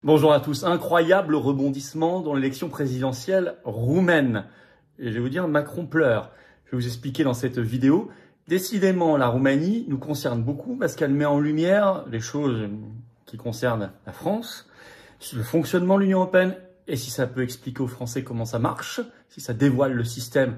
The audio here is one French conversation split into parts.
Bonjour à tous. Incroyable rebondissement dans l'élection présidentielle roumaine. Et je vais vous dire, Macron pleure. Je vais vous expliquer dans cette vidéo. Décidément, la Roumanie nous concerne beaucoup parce qu'elle met en lumière les choses qui concernent la France, le fonctionnement de l'Union européenne, et si ça peut expliquer aux Français comment ça marche, si ça dévoile le système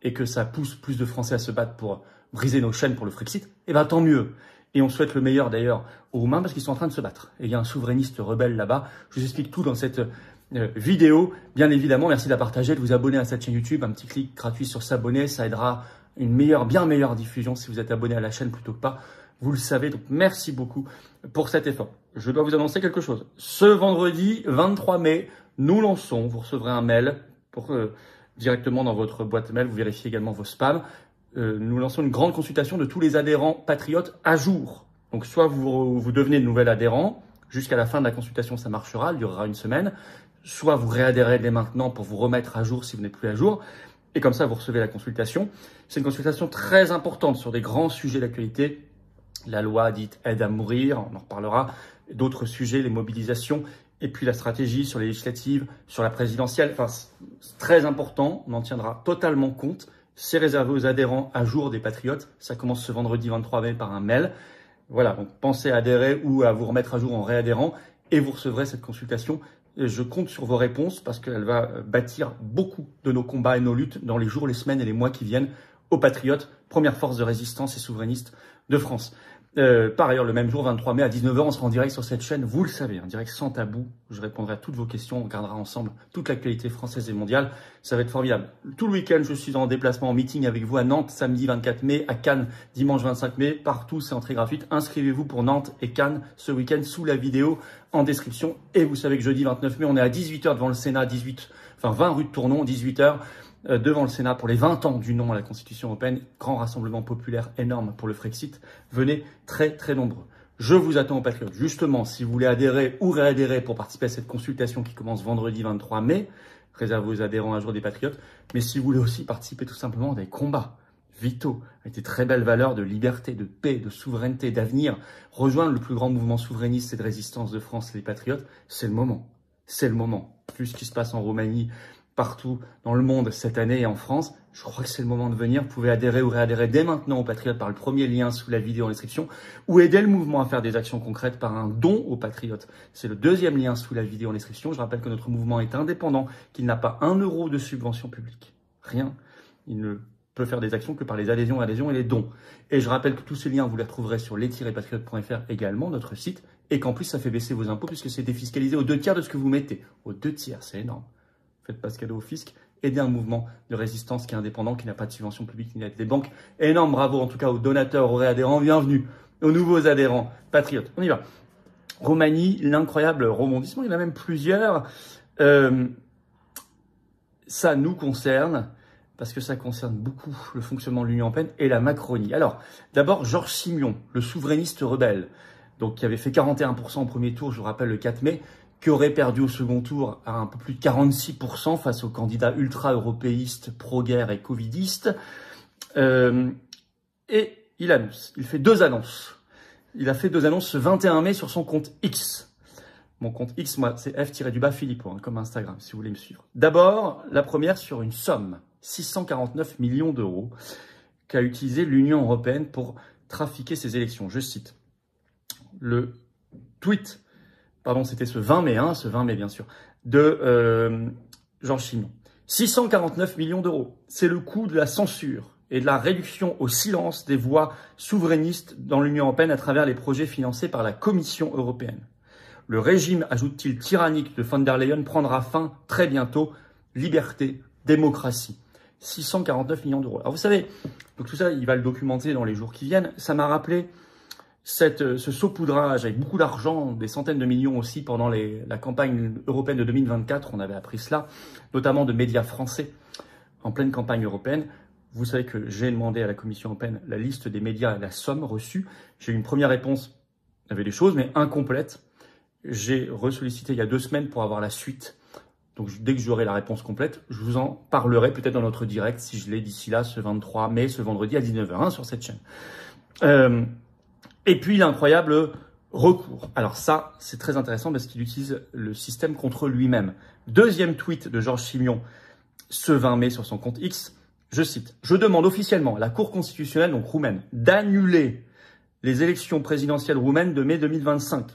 et que ça pousse plus de Français à se battre pour briser nos chaînes pour le Frexit, eh bien tant mieux. Et on souhaite le meilleur d'ailleurs aux Roumains parce qu'ils sont en train de se battre. Et il y a un souverainiste rebelle là-bas. Je vous explique tout dans cette vidéo. Bien évidemment, merci de la partager, de vous abonner à cette chaîne YouTube. Un petit clic gratuit sur s'abonner, ça aidera une meilleure, bien meilleure diffusion si vous êtes abonné à la chaîne plutôt que pas. Vous le savez, donc merci beaucoup pour cet effort. Je dois vous annoncer quelque chose. Ce vendredi 23 mai, nous lançons, vous recevrez un mail directement dans votre boîte mail, vous vérifiez également vos spams. Nous lançons une grande consultation de tous les adhérents patriotes à jour. Donc soit vous devenez de nouvel adhérent, jusqu'à la fin de la consultation ça marchera, elle durera une semaine, soit vous réadhérez dès maintenant pour vous remettre à jour si vous n'êtes plus à jour, et comme ça vous recevez la consultation. C'est une consultation très importante sur des grands sujets d'actualité, la loi dite aide à mourir, on en reparlera, d'autres sujets, les mobilisations, et puis la stratégie sur les législatives, sur la présidentielle, enfin c'est très important, on en tiendra totalement compte. C'est réservé aux adhérents à jour des Patriotes. Ça commence ce vendredi 23 mai par un mail. Voilà, donc pensez à adhérer ou à vous remettre à jour en réadhérant et vous recevrez cette consultation. Et je compte sur vos réponses parce qu'elle va bâtir beaucoup de nos combats et nos luttes dans les jours, les semaines et les mois qui viennent aux Patriotes, première force de résistance et souverainiste de France. Par ailleurs, le même jour, 23 mai à 19 h, on sera en direct sur cette chaîne. Vous le savez, en direct sans tabou. Je répondrai à toutes vos questions. On regardera ensemble toute l'actualité française et mondiale. Ça va être formidable. Tout le week-end, je suis en déplacement, en meeting avec vous à Nantes, samedi 24 mai, à Cannes, dimanche 25 mai. Partout, c'est entrée gratuite. Inscrivez-vous pour Nantes et Cannes ce week-end sous la vidéo en description. Et vous savez que jeudi 29 mai, on est à 18 h devant le Sénat, 20 rue de Tournon, 18 h. Devant le Sénat pour les 20 ans du non à la Constitution européenne. Grand rassemblement populaire énorme pour le Frexit. Venez très très nombreux. Je vous attends aux Patriotes. Justement, si vous voulez adhérer ou réadhérer pour participer à cette consultation qui commence vendredi 23 mai, réservée aux adhérents à jour des Patriotes, mais si vous voulez aussi participer tout simplement à des combats vitaux, avec des très belles valeurs de liberté, de paix, de souveraineté, d'avenir, rejoindre le plus grand mouvement souverainiste et de résistance de France, les Patriotes, c'est le moment. C'est le moment. Plus ce qui se passe en Roumanie, partout dans le monde cette année et en France, je crois que c'est le moment de venir. Vous pouvez adhérer ou réadhérer dès maintenant aux Patriotes par le premier lien sous la vidéo en description ou aider le mouvement à faire des actions concrètes par un don aux Patriotes. C'est le deuxième lien sous la vidéo en description. Je rappelle que notre mouvement est indépendant, qu'il n'a pas 1 euro de subvention publique. Rien. Il ne peut faire des actions que par les adhésions et les dons. Et je rappelle que tous ces liens, vous les retrouverez sur les-patriotes.fr également, notre site, et qu'en plus, ça fait baisser vos impôts puisque c'est défiscalisé aux 2 tiers de ce que vous mettez. Aux 2 tiers, c'est énorme. Faites pas ce cadeau au fisc, aidez un mouvement de résistance qui est indépendant, qui n'a pas de subvention publique ni d'aide des banques. Énorme bravo en tout cas aux donateurs, aux réadhérents, bienvenue aux nouveaux adhérents patriotes. On y va. Roumanie, l'incroyable rebondissement, il y en a même plusieurs. Ça nous concerne, parce que ça concerne beaucoup le fonctionnement de l'Union européenne et la Macronie. Alors, d'abord, Georges Simion, le souverainiste rebelle, donc qui avait fait 41% au premier tour, je vous rappelle, le 4 mai, qui aurait perdu au second tour à un peu plus de 46% face aux candidats ultra-européistes, pro-guerre et covidistes. Et il fait 2 annonces. Il a fait 2 annonces ce 21 mai sur son compte X. Mon compte X, moi, c'est F-Philippot, hein, comme Instagram, si vous voulez me suivre. D'abord, la première sur une somme, 649 millions d'euros, qu'a utilisé l'Union européenne pour trafiquer ses élections. Je cite le tweet. Pardon, c'était ce 20 mai, ce 20 mai bien sûr, de Georges Simion. 649 millions d'euros, c'est le coût de la censure et de la réduction au silence des voix souverainistes dans l'Union européenne à travers les projets financés par la Commission européenne. Le régime, ajoute-t-il, tyrannique de von der Leyen prendra fin très bientôt. Liberté, démocratie. 649 millions d'euros. Alors vous savez, donc tout ça, il va le documenter dans les jours qui viennent. Ça m'a rappelé ce saupoudrage avec beaucoup d'argent, des centaines de millions aussi pendant la campagne européenne de 2024, on avait appris cela, notamment de médias français en pleine campagne européenne. Vous savez que j'ai demandé à la Commission européenne la liste des médias et la somme reçue. J'ai eu une première réponse, il y avait des choses, mais incomplète. J'ai ressollicité il y a 2 semaines pour avoir la suite. Donc dès que j'aurai la réponse complète, je vous en parlerai peut-être dans notre direct, si je l'ai d'ici là, ce 23 mai, ce vendredi à 19 h sur cette chaîne. Et puis l'incroyable recours. Alors ça, c'est très intéressant parce qu'il utilise le système contre lui-même. Deuxième tweet de Georges Simion, ce 20 mai sur son compte X, je cite, « Je demande officiellement à la Cour constitutionnelle, donc roumaine, d'annuler les élections présidentielles roumaines de mai 2025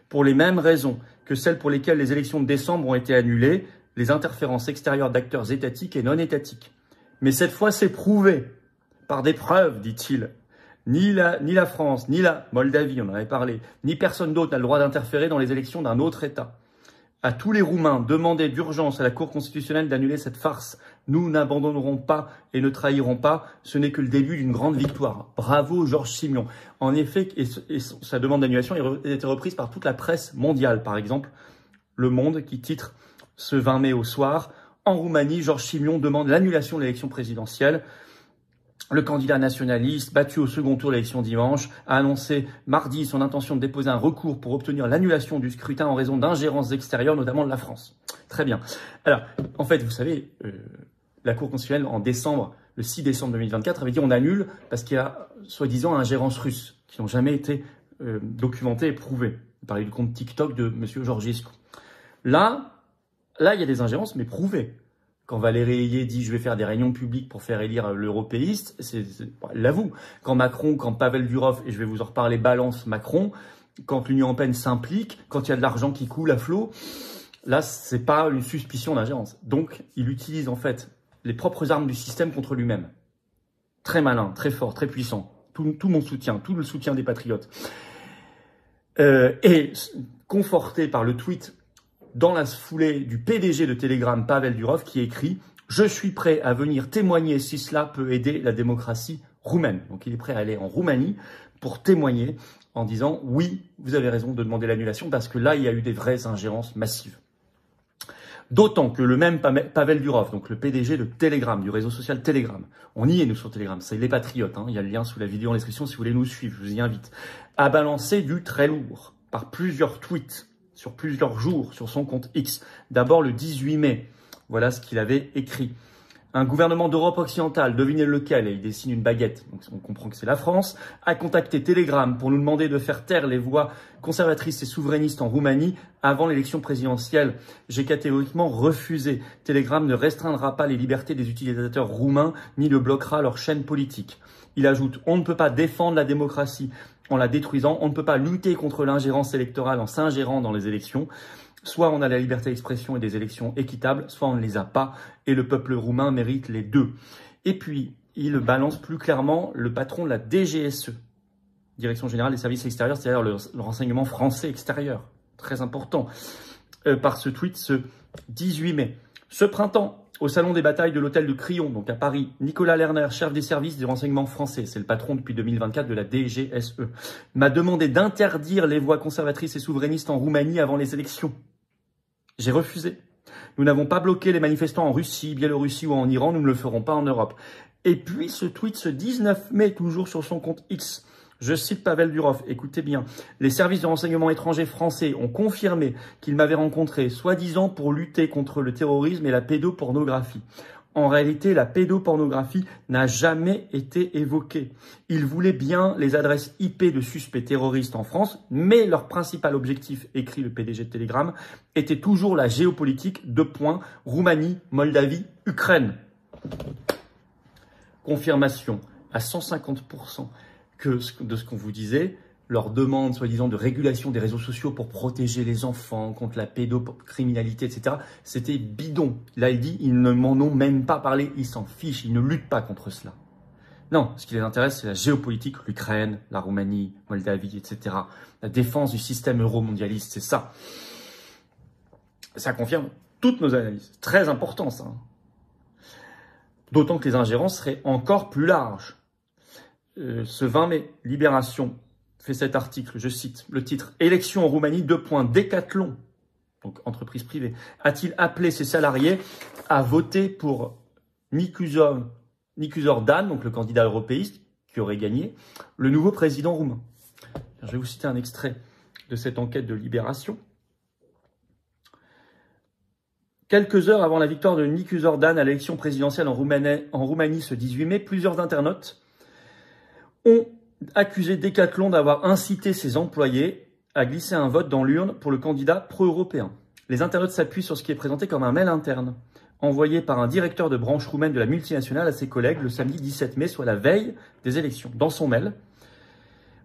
pour les mêmes raisons que celles pour lesquelles les élections de décembre ont été annulées, les interférences extérieures d'acteurs étatiques et non étatiques. Mais cette fois, c'est prouvé par des preuves, dit-il. Ni la France, ni la Moldavie, on en avait parlé, ni personne d'autre n'a le droit d'interférer dans les élections d'un autre État. À tous les Roumains, demandez d'urgence à la Cour constitutionnelle d'annuler cette farce. Nous n'abandonnerons pas et ne trahirons pas. Ce n'est que le début d'une grande victoire. » Bravo Georges Simion. En effet, et sa demande d'annulation a été reprise par toute la presse mondiale. Par exemple, Le Monde qui titre ce 20 mai au soir, « En Roumanie, Georges Simion demande l'annulation de l'élection présidentielle. Le candidat nationaliste, battu au second tour de l'élection dimanche, a annoncé mardi son intention de déposer un recours pour obtenir l'annulation du scrutin en raison d'ingérences extérieures, notamment de la France. » Très bien. Alors, en fait, vous savez, la Cour constitutionnelle, en décembre, le 6 décembre 2024, avait dit on annule parce qu'il y a soi-disant ingérences russes qui n'ont jamais été documentées et prouvées. Vous parlez du compte TikTok de M. Georgescu. Là, il y a des ingérences, mais prouvées. Quand Valérie Ayé dit « je vais faire des réunions publiques pour faire élire l'européiste », elle l'avoue. Quand Macron, quand Pavel Durov, et je vais vous en reparler, balance Macron, quand l'Union européenne s'implique, quand il y a de l'argent qui coule à flot, là, c'est pas une suspicion d'ingérence. Donc, il utilise en fait les propres armes du système contre lui-même. Très malin, très fort, très puissant. Tout mon soutien, tout le soutien des patriotes. Et conforté par le tweet dans la foulée du PDG de Telegram, Pavel Durov, qui écrit « Je suis prêt à venir témoigner si cela peut aider la démocratie roumaine ». Donc il est prêt à aller en Roumanie pour témoigner en disant « Oui, vous avez raison de demander l'annulation parce que là, il y a eu des vraies ingérences massives ». D'autant que le même Pavel Durov, donc le PDG de Telegram, du réseau social Telegram, on y est nous sur Telegram, c'est les patriotes, hein, il y a le lien sous la vidéo en description si vous voulez nous suivre, je vous y invite, a balancé du très lourd par plusieurs tweets sur plusieurs jours sur son compte X. D'abord le 18 mai, voilà ce qu'il avait écrit. Un gouvernement d'Europe occidentale, devinez lequel, et il dessine une baguette, donc on comprend que c'est la France, a contacté Telegram pour nous demander de faire taire les voix conservatrices et souverainistes en Roumanie avant l'élection présidentielle. J'ai catégoriquement refusé. Telegram ne restreindra pas les libertés des utilisateurs roumains, ni ne bloquera leur chaîne politique. Il ajoute, on ne peut pas défendre la démocratie en la détruisant, on ne peut pas lutter contre l'ingérence électorale en s'ingérant dans les élections. Soit on a la liberté d'expression et des élections équitables, soit on ne les a pas, et le peuple roumain mérite les deux. Et puis, il balance plus clairement le patron de la DGSE, Direction Générale des Services Extérieurs, c'est-à-dire le renseignement français extérieur, très important, par ce tweet ce 18 mai. Ce printemps, au Salon des batailles de l'hôtel de Crillon, donc à Paris, Nicolas Lerner, chef des services du renseignement français, c'est le patron depuis 2024 de la DGSE, m'a demandé d'interdire les voix conservatrices et souverainistes en Roumanie avant les élections. J'ai refusé. Nous n'avons pas bloqué les manifestants en Russie, Biélorussie ou en Iran, nous ne le ferons pas en Europe. Et puis ce tweet, ce 19 mai, toujours sur son compte X, je cite Pavel Durov, écoutez bien, les services de renseignement étrangers français ont confirmé qu'ils m'avaient rencontré, soi-disant pour lutter contre le terrorisme et la pédopornographie. En réalité, la pédopornographie n'a jamais été évoquée. Ils voulaient bien les adresses IP de suspects terroristes en France, mais leur principal objectif, écrit le PDG de Telegram, était toujours la géopolitique, Roumanie, Moldavie, Ukraine. Confirmation à 150% de ce qu'on vous disait, leur demande soi-disant de régulation des réseaux sociaux pour protéger les enfants contre la pédocriminalité, etc. C'était bidon. Là, il dit, ils ne m'en ont même pas parlé, ils s'en fichent, ils ne luttent pas contre cela. Non, ce qui les intéresse, c'est la géopolitique, l'Ukraine, la Roumanie, Moldavie, etc. La défense du système euro-mondialiste, c'est ça. Ça confirme toutes nos analyses. Très important, ça. D'autant que les ingérences seraient encore plus larges. Ce 20 mai, Libération fait cet article, je cite le titre « Élection en Roumanie, Décathlon », donc entreprise privée, a-t-il appelé ses salariés à voter pour Nicuzor Dan, donc le candidat européiste qui aurait gagné, le nouveau président roumain. Je vais vous citer un extrait de cette enquête de Libération. Quelques heures avant la victoire de Nicuzor Dan à l'élection présidentielle en Roumanie ce 18 mai, plusieurs internautes ont accusé Décathlon d'avoir incité ses employés a glissé un vote dans l'urne pour le candidat pro-européen. Les internautes s'appuient sur ce qui est présenté comme un mail interne, envoyé par un directeur de branche roumaine de la multinationale à ses collègues le samedi 17 mai, soit la veille des élections. Dans son mail,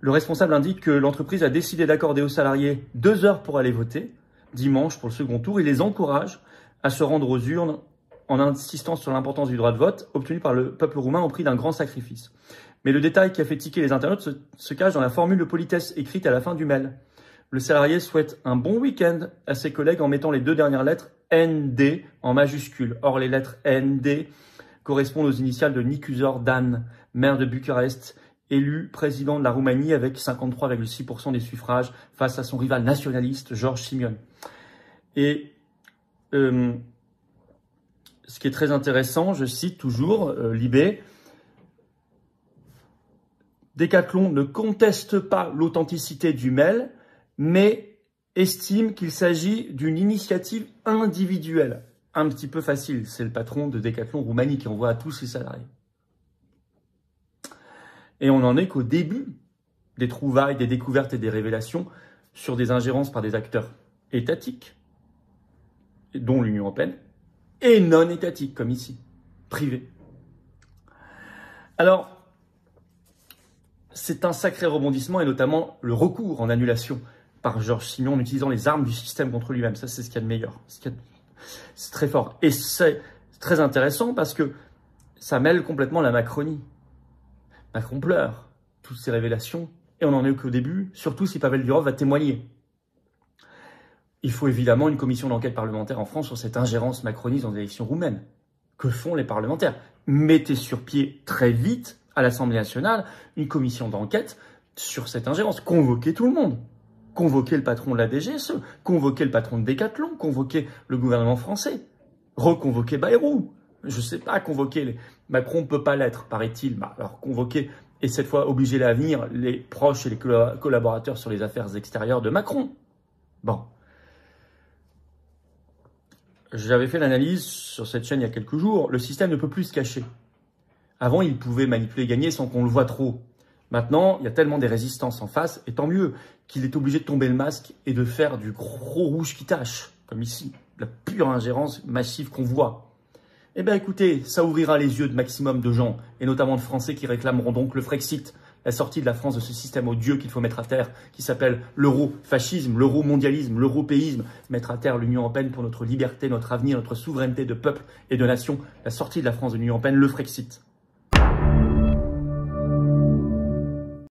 le responsable indique que l'entreprise a décidé d'accorder aux salariés 2 heures pour aller voter, dimanche pour le second tour, et les encourage à se rendre aux urnes en insistant sur l'importance du droit de vote obtenu par le peuple roumain au prix d'un grand sacrifice. Mais le détail qui a fait tiquer les internautes se cache dans la formule de politesse écrite à la fin du mail. Le salarié souhaite un bon week-end à ses collègues en mettant les 2 dernières lettres ND en majuscule. Or, les lettres ND correspondent aux initiales de Nicuzor Dan, maire de Bucarest, élu président de la Roumanie avec 53,6% des suffrages face à son rival nationaliste George Simion. Et ce qui est très intéressant, je cite toujours Libé, Decathlon ne conteste pas l'authenticité du mail, mais estime qu'il s'agit d'une initiative individuelle. Un petit peu facile, c'est le patron de Decathlon Roumanie qui envoie à tous ses salariés. Et on n'en est qu'au début des trouvailles, des découvertes et des révélations sur des ingérences par des acteurs étatiques, dont l'Union européenne, et non étatiques, comme ici, privés. Alors, c'est un sacré rebondissement, et notamment le recours en annulation par Georges Simion en utilisant les armes du système contre lui-même. Ça, c'est ce qu'il y a de meilleur. C'est très fort. Et c'est très intéressant parce que ça mêle complètement la Macronie. Macron pleure toutes ces révélations, et on n'en est qu'au début, surtout si Pavel Durov va témoigner. Il faut évidemment une commission d'enquête parlementaire en France sur cette ingérence macroniste dans les élections roumaines. Que font les parlementaires? Mettez sur pied très vite, à l'Assemblée nationale, une commission d'enquête sur cette ingérence. Convoquez tout le monde. Convoquez le patron de la DGSE, convoquez le patron de Decathlon, convoquez le gouvernement français, reconvoquez Bayrou. Je sais pas, convoquer Macron ne peut pas l'être, paraît-il. Bah, alors convoquer, et cette fois obliger à venir les proches et les collaborateurs sur les affaires extérieures de Macron. Bon. J'avais fait l'analyse sur cette chaîne il y a quelques jours. Le système ne peut plus se cacher. Avant, il pouvait manipuler et gagner sans qu'on le voit trop. Maintenant, il y a tellement des résistances en face, et tant mieux, qu'il est obligé de tomber le masque et de faire du gros rouge qui tâche, comme ici, la pure ingérence massive qu'on voit. Eh bien écoutez, ça ouvrira les yeux de maximum de gens, et notamment de Français qui réclameront donc le Frexit, la sortie de la France de ce système odieux qu'il faut mettre à terre, qui s'appelle l'euro-fascisme, l'euro-mondialisme, l'européisme, mettre à terre l'Union européenne pour notre liberté, notre avenir, notre souveraineté de peuple et de nation, la sortie de la France de l'Union européenne, le Frexit.